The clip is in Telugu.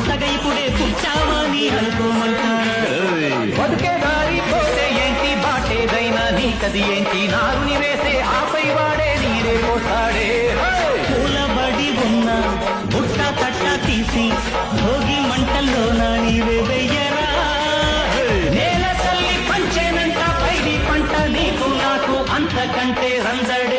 అంతగా ఇప్పుడే పుట్టావని అనుకోమంటారా బతుకే దారి పోతే ఏంటి బాటేదైనా నీకది ఏంటి నారుని వేసే ఆపై వాడే నీరే పోతాడే కూలబడి ఉన్న బుట్ట కట్ట తీసి భోగి మంటల్లోన నీవే వెయ్యరా నేల తల్లి పంచేనంట పైడి పంట నీకు నాకు అంతకంటే రందడే